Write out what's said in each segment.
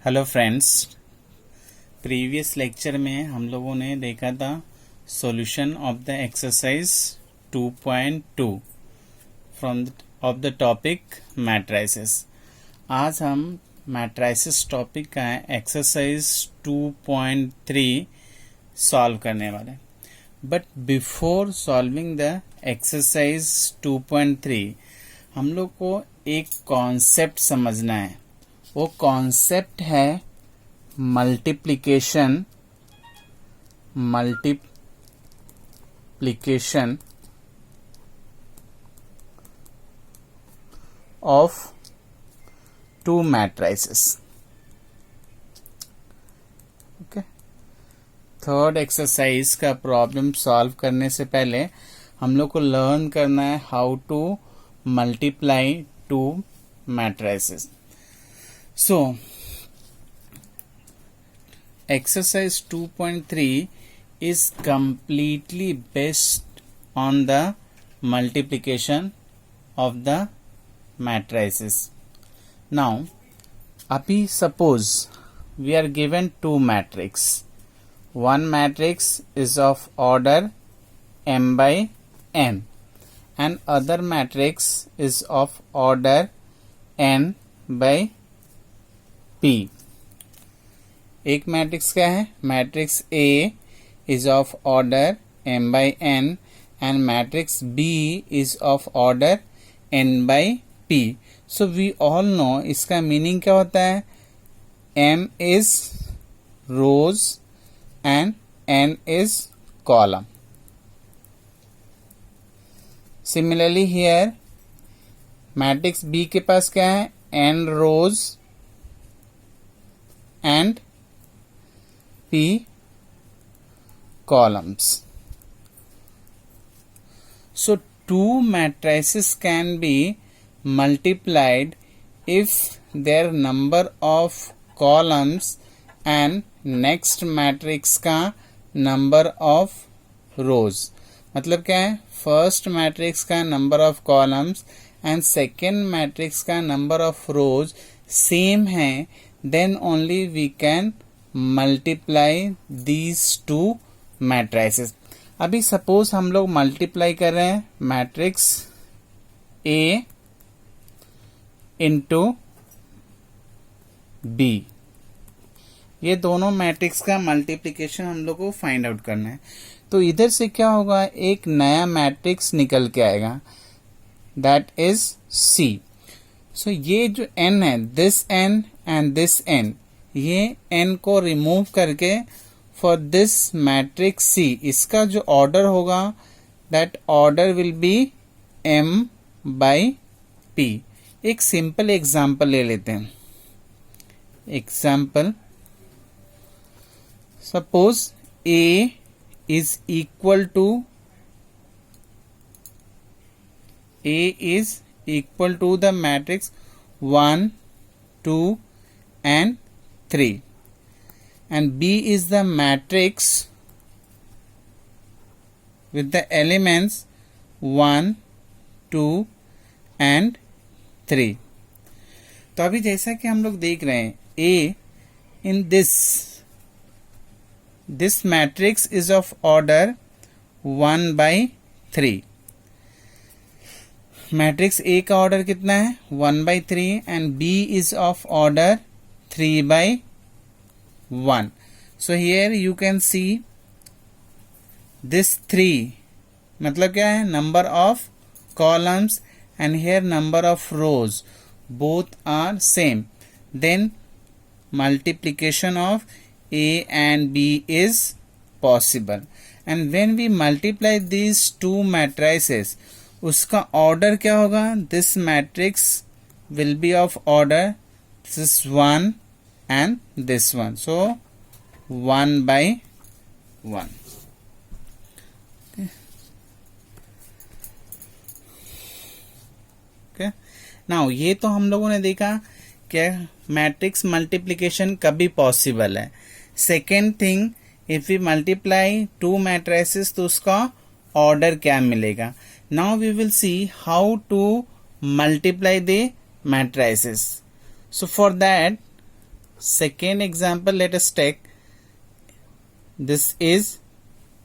Hello friends, previous lecture में हम लोगों ने देखा था solution of the exercise 2.2 from of the topic matrices. आज हम मैट्राइसेस टॉपिक का एक्सरसाइज 2.3 सॉल्व करने वाले। But before solving the exercise 2.3 हम लोग को एक कॉन्सेप्ट समझना है। वो कॉन्सेप्ट है multiplication of two matrices. Okay, third exercise का प्रॉब्लम सॉल्व करने से पहले हम लोग को लर्न करना है how to multiply two matrices. So, exercise 2.3 is completely based on the multiplication of the matrices. Now, अभी suppose we are given two matrix. One matrix is of order m by n and other matrix is of order n by P। एक matrix क्या है? Matrix A is of order m by n and matrix B is of order n by P। So we all know इसका meaning क्या होता है? m is rows and n is column. Similarly here matrix B के पास क्या है? n rose and P columns. So two matrices can be multiplied if their number of columns and next matrix का number of rows। मतलब क्या है? First matrix का number of columns and second matrix का number of rose same है, then only we can multiply these two matrices। अभी suppose हम लोग मल्टीप्लाई कर रहे हैं मैट्रिक्स A इंटू B। ये दोनों मैट्रिक्स का मल्टीप्लिकेशन हम लोग को फाइंड आउट करना है। तो इधर से क्या होगा? एक नया मैट्रिक्स निकल के आएगा, दैट इज C। सो ये जो n है, this n and this n, ये n को रिमूव करके फॉर दिस मैट्रिक्स C इसका जो ऑर्डर होगा that order will be m by p। एक सिंपल एग्जांपल ले लेते हैं। Example, suppose A is equal to the matrix 1 2 and 3 and B is the matrix with the elements 1 2 and 3। तो अभी जैसा कि हम लोग देख रहे हैं A in this matrix is of order 1 by 3। Matrix A का ऑर्डर कितना है? 1 by 3 and B is of order 3 by 1। So here you can see this 3 मतलब क्या है? Number of columns and here number of rows, both are same, then multiplication of A and B is possible। and when we multiply these two matrices उसका order क्या होगा? This matrix will be of order this 1 and this 1, so 1 by 1। Okay, now ये तो हम लोगों ने देखा क्या मैट्रिक्स मल्टीप्लिकेशन कभी पॉसिबल है। Second thing, if we multiply two matrices तो उसका ऑर्डर क्या मिलेगा। Now we will see how to multiply the matrices. So for that second example, let us take. This is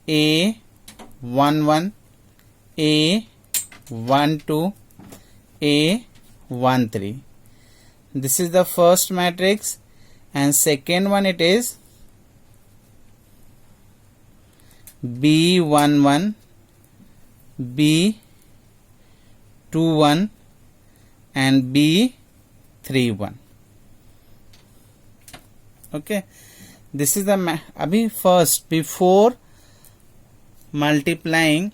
A11, A12, A13. This is the first matrix, and second one it is B11, B21 and B31. Okay, this is the abhi first, before multiplying,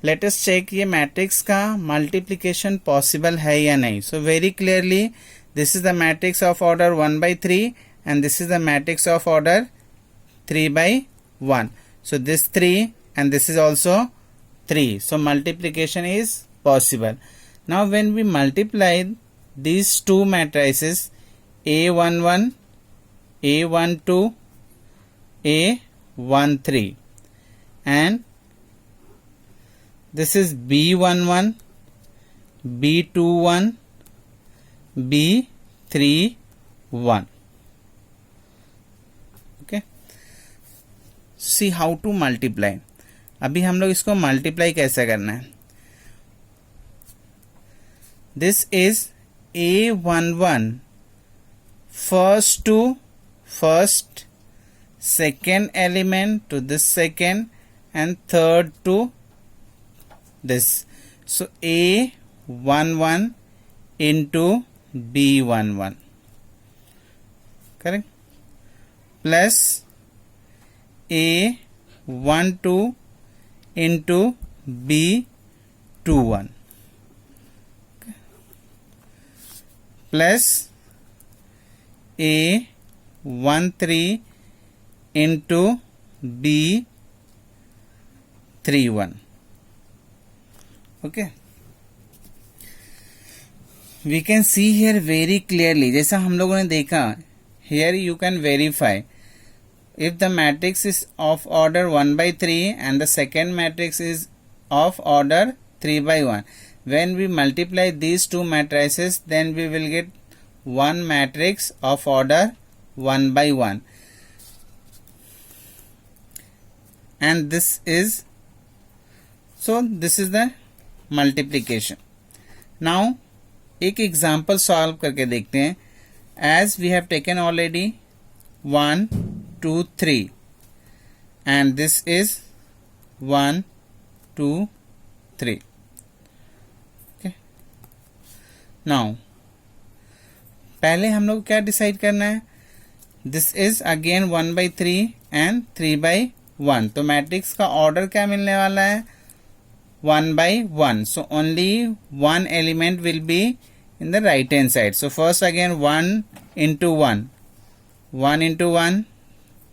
let us check ये matrix का multiplication possible है या नहीं. So very clearly this is the matrix of order 1 by 3 and this is the matrix of order 3 by 1. So this 3 and this is also 3. So multiplication is possible. Now when we multiply these two matrices A11, A12, A13 and this is B11, B21, B31. Okay. See how to multiply. अभी हम लोग इसको multiply कैसे करना है. This is A11 first to first, second element to this second and third to this. So A11 into B11, correct, plus A12 into B21, okay, plus A13 into B31. Okay, we can see here very clearly, जैसा हम लोगों ने देखा, here you can verify if the matrix is of order 1 by 3 and the second matrix is of order 3 by 1. When we multiply these two matrices, then we will get one matrix of order 1 by 1. And this is, so this is the multiplication. Now एक example solve करके देखते हैं. As we have taken already 1, 2, 3 and this is 1, 2, 3. Okay. Now पहले हम लोग क्या decide करना है. This is again 1 by 3 and 3 by 1. तो मैट्रिक्स का ऑर्डर क्या मिलने वाला है, 1 by 1. So only one element will be in the right hand side. So first again 1 into 1, 1 into 1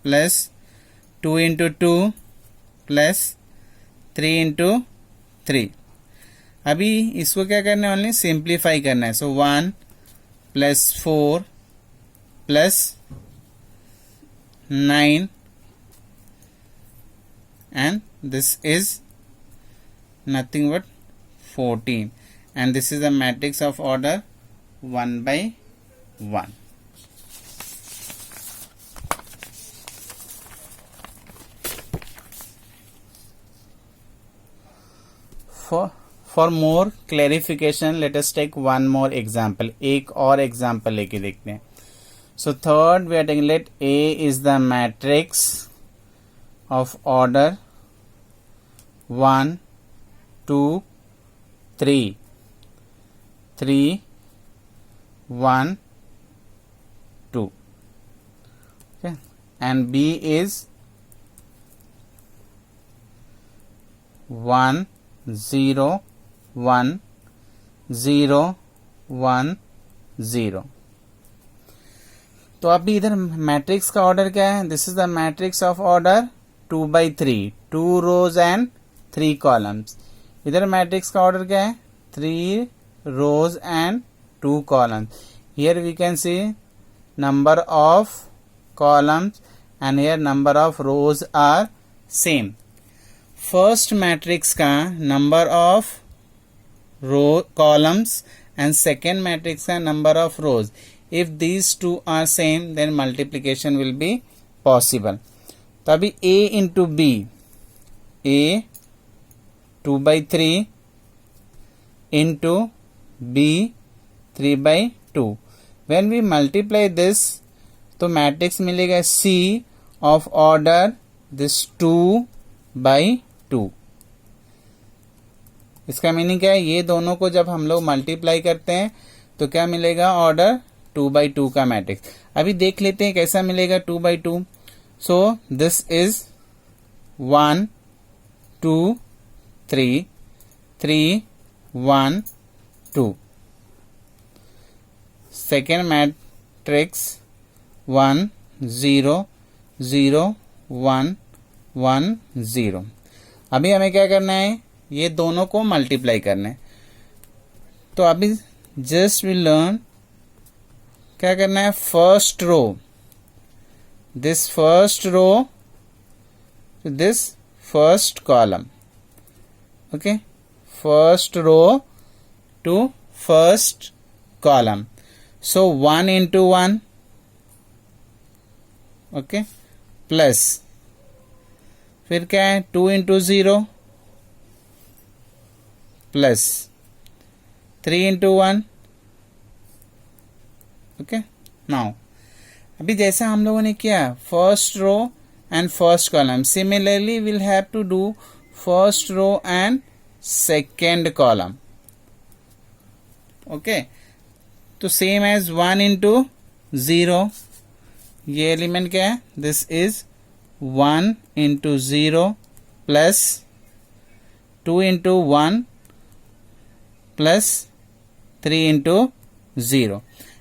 plus 2 into 2 plus 3 into 3. अभी इसको क्या करना है, ओनली सिंप्लीफाई करना है. सो 1 plus 4 plus 9 and this is nothing but 14, and this is the matrix of order 1 by 1. For more clarification, let us take one more example. एक और example लेके देखते हैं. So third we are taking, let A is the matrix of order 1, 2, 3, 3, 1, 2. Okay, and B is 1, 0, 1, 0, 1, 0. तो अभी इधर matrix का order क्या है, this is the matrix of order 2 by 3, 2 rows and 3 columns. इधर मैट्रिक्स का ऑर्डर क्या है, 3 rows and 2 columns. Here we can see number of columns and here number of rows are same. First matrix का number of row columns and second matrix का number of rows. if these two are same then multiplication will be possible. तो अभी a into b, a 2/3 into b 3/2. when we multiply this तो matrix मिलेगा c of order this 2/2. इसका meaning क्या है, ये दोनों को जब हम लोग मल्टीप्लाई करते हैं तो क्या मिलेगा, ऑर्डर 2/2 का मैट्रिक्स. अभी देख लेते हैं कैसा मिलेगा 2/2. सो दिस इज 1 2 3 3 1 2. Second matrix 1 0 0 1 1 0. अभी हमें क्या करना है, ये दोनों को मल्टीप्लाई करना है. तो अभी जस्ट वी लर्न क्या करना है, first row this first row this first column. Okay, first row to first column. So 1 into 1 okay plus फिर क्या है 2 into 0 plus 3 into 1. Okay, now अभी जैसा हम लोगों ने किया first row and first column, similarly will have to do first row and second column. Okay, तो सेम एज 1 into 0, ये एलिमेंट क्या है, this is 1 into 0 plus 2 into 1 plus 3 into 0.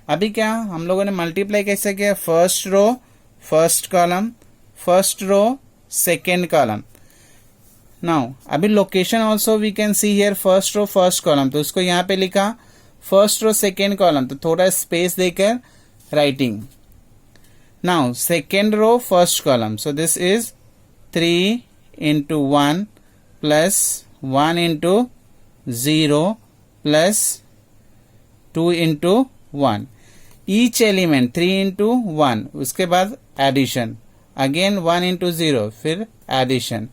अभी क्या हम लोगों ने मल्टीप्लाई कैसे किया, first row first column first row second column. Now अभी location also we can see here first row first column, तो उसको यहाँ पे लिखा फर्स्ट रो सेकेंड कॉलम, तो थोड़ा स्पेस देकर writing. Now second row first column, so this is 3 into 1 plus 1 into 0 plus 2 into 1. Each element 3 into 1, उसके बाद एडिशन, अगेन 1 into 0 फिर addition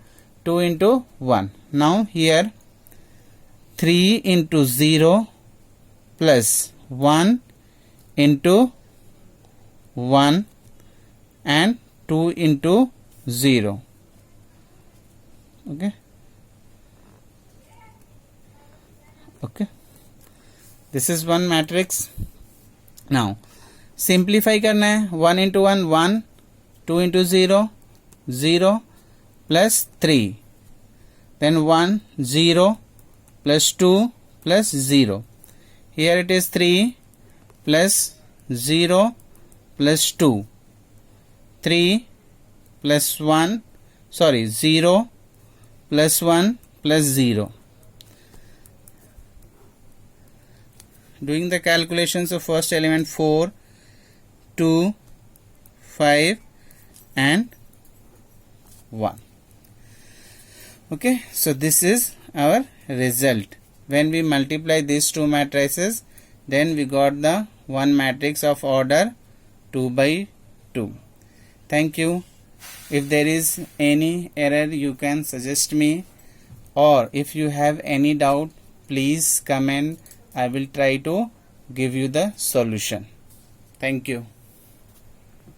2 into 1. Now here 3 into 0 plus 1 into 1 and 2 into 0. Okay. Okay. This is one matrix. Now simplify करना है, 1 into 1 1, 2 into 0 0 plus 3, then 1 0 plus 2 plus 0. Here it is 3 plus 0 plus 2, 3 plus 1, sorry 0 plus 1 plus 0. Doing the calculations of first element 4 2 5 and 1. Okay, so this is our result. When we multiply these two matrices, then we got the one matrix of order 2/2. Thank you. If there is any error you can suggest me, or if you have any doubt please comment. I will try to give you the solution. Thank you.